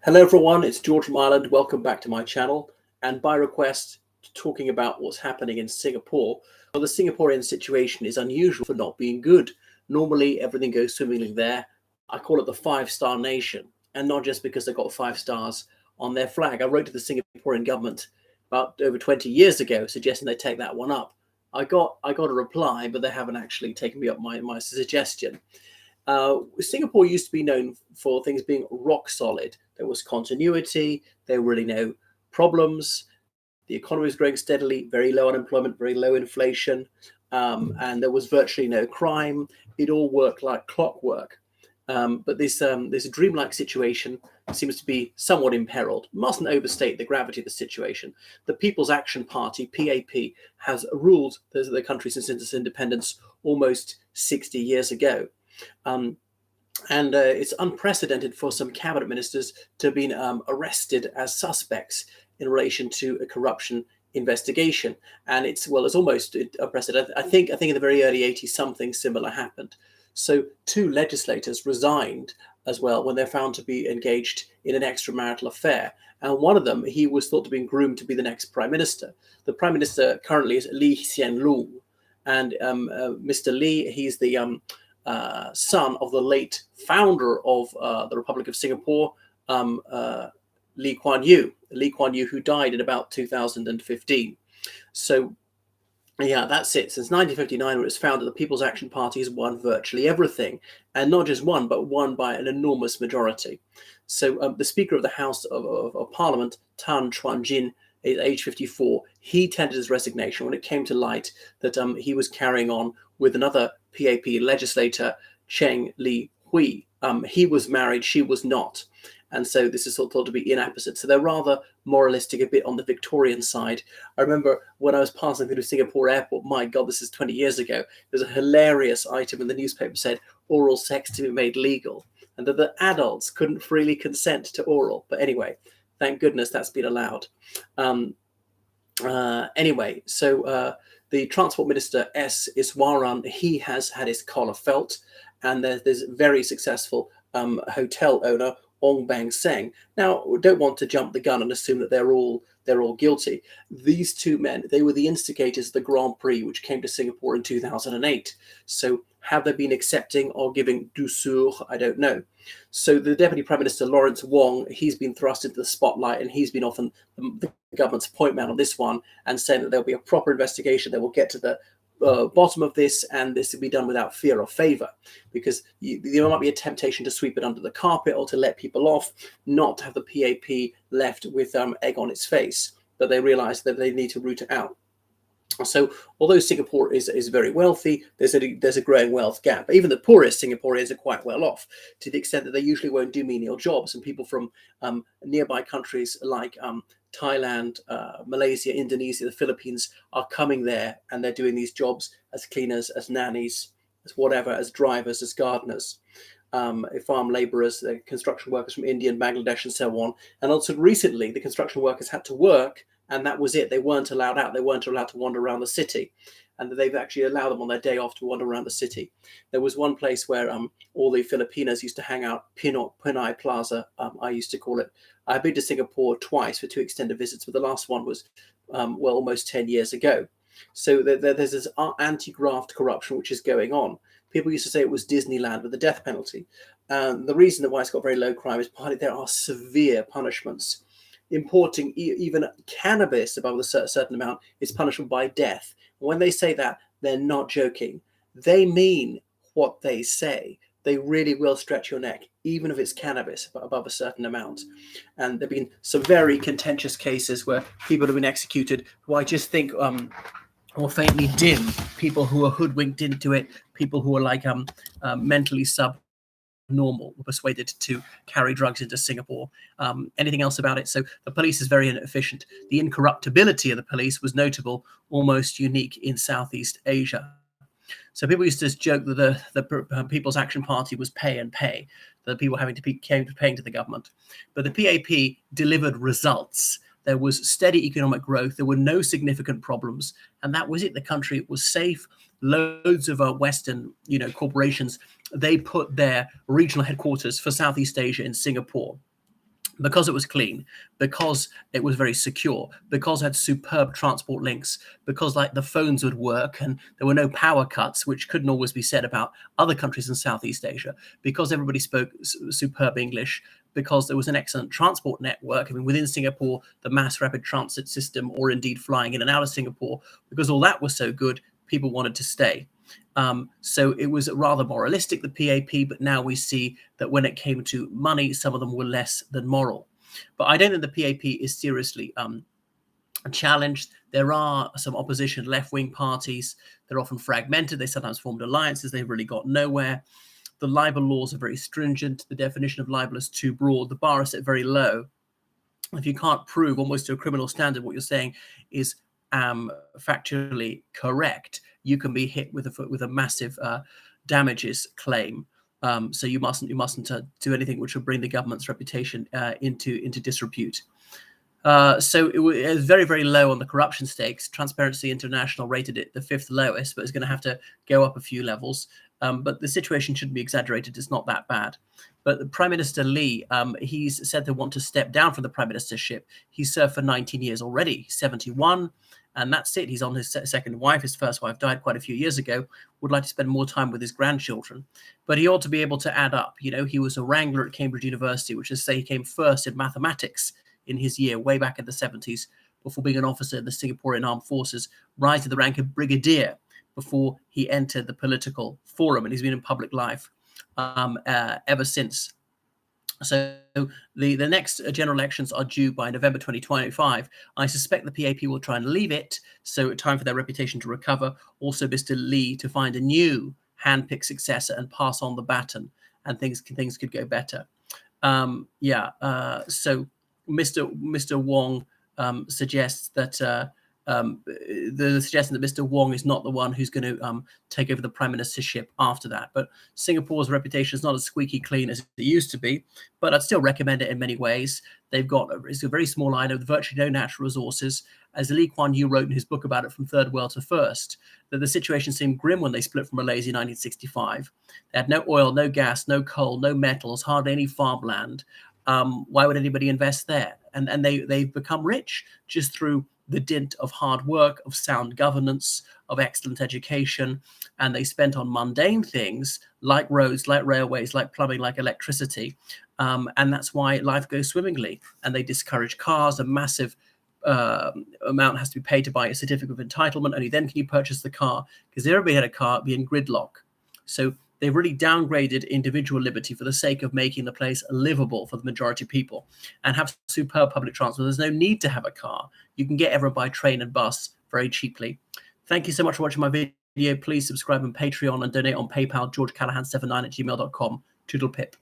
Hello everyone, it's George from Ireland. Welcome back to my channel. And by request, talking about what's happening in Singapore. Well, the Singaporean situation is unusual for not being good. Normally, everything goes swimmingly there. I call it the five-star nation, and not just because they've got 5 stars on their flag. I wrote to the Singaporean government about over 20 years ago, suggesting they take that one up. I got a reply, but they haven't actually taken me up my suggestion. Singapore used to be known for things being rock solid. There was continuity, there were really no problems. The economy was growing steadily, very low unemployment, very low inflation, and there was virtually no crime. It all worked like clockwork. But this dreamlike situation seems to be somewhat imperiled. Mustn't overstate the gravity of the situation. The People's Action Party, PAP, has ruled the country since its independence almost 60 years ago. And it's unprecedented for some cabinet ministers to have been arrested as suspects in relation to a corruption investigation. And it's almost unprecedented. I think in the very early 80s, something similar happened. So 2 legislators resigned as well when they're found to be engaged in an extramarital affair. And one of them, he was thought to be groomed to be the next prime minister. The prime minister currently is Lee Hsien Loong. And Mr. Lee, he's the son of the late founder of the Republic of Singapore, Lee Kuan Yew. Lee Kuan Yew, who died in about 2015. So, yeah, that's it. Since 1959, when it was founded, the People's Action Party has won virtually everything, and not just won, but won by an enormous majority. So, the Speaker of the House of Parliament, Tan Chuan Jin, at age 54, he tendered his resignation when it came to light that he was carrying on with another PAP legislator, Cheng Li Hui. He was married, she was not. And so this is thought to be inapposite. So they're rather moralistic, a bit on the Victorian side. I remember when I was passing through Singapore airport, my God, this is 20 years ago, there's a hilarious item in the newspaper said oral sex to be made legal, and that the adults couldn't freely consent to oral. But anyway, thank goodness that's been allowed. Anyway, so the Transport Minister, S. Iswaran, he has had his collar felt, and there's a very successful hotel owner, Ong Bang Seng. Now, we don't want to jump the gun and assume that they're all guilty. These 2 men, they were the instigators of the Grand Prix, which came to Singapore in 2008. So have they been accepting or giving douceur? I don't know. So the Deputy Prime Minister, Lawrence Wong, he's been thrust into the spotlight, and he's been often the government's point man on this one, and saying that there'll be a proper investigation that will get to the bottom of this, and this will be done without fear or favor, because there might be a temptation to sweep it under the carpet or to let people off, not to have the PAP left with egg on its face, but they realize that they need to root it out. So although Singapore is very wealthy, there's a growing wealth gap. Even the poorest Singaporeans are quite well off, to the extent that they usually won't do menial jobs, and people from nearby countries like Thailand, Malaysia, Indonesia, the Philippines are coming there, and they're doing these jobs as cleaners, as nannies, as whatever, as drivers, as gardeners, farm laborers, construction workers from India and Bangladesh and so on. And also recently, the construction workers had to work, and that was it. They weren't allowed out. They weren't allowed to wander around the city. And they've actually allowed them on their day off to wander around the city. There was one place where all the Filipinos used to hang out, Pinoy Plaza, I used to call it. I've been to Singapore twice for 2 extended visits, but the last one was, almost 10 years ago. So there's this anti-graft corruption which is going on. People used to say it was Disneyland with the death penalty. The reason that why it's got very low crime is partly there are severe punishments. Importing even cannabis above a certain amount is punishable by death. When they say that, they're not joking. They mean what they say. They really will stretch your neck, even if it's cannabis above a certain amount. And there have been some very contentious cases where people have been executed who I just think or faintly dim, people who are hoodwinked into it, people who are like mentally subnormal, were persuaded to carry drugs into Singapore. Anything else about it? So the police is very inefficient. The incorruptibility of the police was notable, almost unique in Southeast Asia. So people used to joke that the People's Action Party was pay and pay, the people having to paying to the government. But the PAP delivered results. There was steady economic growth. There were no significant problems, and that was it. The country was safe. Loads of Western, corporations, they put their regional headquarters for Southeast Asia in Singapore. because it was clean, because it was very secure, because it had superb transport links, because like the phones would work and there were no power cuts, which couldn't always be said about other countries in Southeast Asia, because everybody spoke superb English, because there was an excellent transport network. I mean, within Singapore, the mass rapid transit system, or indeed flying in and out of Singapore, because all that was so good, people wanted to stay. So it was rather moralistic, the PAP, but now we see that when it came to money, some of them were less than moral. But I don't think the PAP is seriously challenged. There are some opposition left-wing parties. They're often fragmented. They sometimes formed alliances. They've really got nowhere. The libel laws are very stringent. The definition of libel is too broad. The bar is set very low. If you can't prove almost to a criminal standard what you're saying is factually correct, you can be hit with a massive damages claim. So you mustn't do anything which will bring the government's reputation into disrepute. So it was very, very low on the corruption stakes. Transparency International rated it the 5th lowest, but it's going to have to go up a few levels. But the situation shouldn't be exaggerated. It's not that bad. But the Prime Minister Lee, he's said they want to step down from the prime ministership. He served for 19 years already, 71, and that's it. He's on his second wife. His first wife died quite a few years ago. Would like to spend more time with his grandchildren. But he ought to be able to add up. You know, he was a wrangler at Cambridge University, which is to say he came first in mathematics in his year, way back in the 70s, before being an officer in the Singaporean Armed Forces, rise to the rank of brigadier before he entered the political forum, and he's been in public life ever since. So the next general elections are due by November 2025. I suspect the PAP will try and leave it, so time for their reputation to recover. Also, Mr. Lee to find a new hand-picked successor and pass on the baton, and things could go better. So Mr. Wong suggests that the suggestion that Mr. Wong is not the one who's going to take over the prime ministership after that. But Singapore's reputation is not as squeaky clean as it used to be, but I'd still recommend it in many ways. It's a very small island with virtually no natural resources. As Lee Kuan Yew wrote in his book about it, From Third World to First, that the situation seemed grim when they split from Malaysia in 1965. They had no oil, no gas, no coal, no metals, hardly any farmland. Why would anybody invest there? And they've become rich just through the dint of hard work, of sound governance, of excellent education, and they spent on mundane things like roads, like railways, like plumbing, like electricity, and that's why life goes swimmingly. And they discourage cars. A massive amount has to be paid to buy a certificate of entitlement. Only then can you purchase the car, because if everybody had a car, it'd be in gridlock. So they've really downgraded individual liberty for the sake of making the place livable for the majority of people, and have superb public transport. There's no need to have a car. You can get everyone by train and bus very cheaply. Thank you so much for watching my video. Please subscribe on Patreon and donate on PayPal, georgecallahan79@gmail.com. Toodle pip.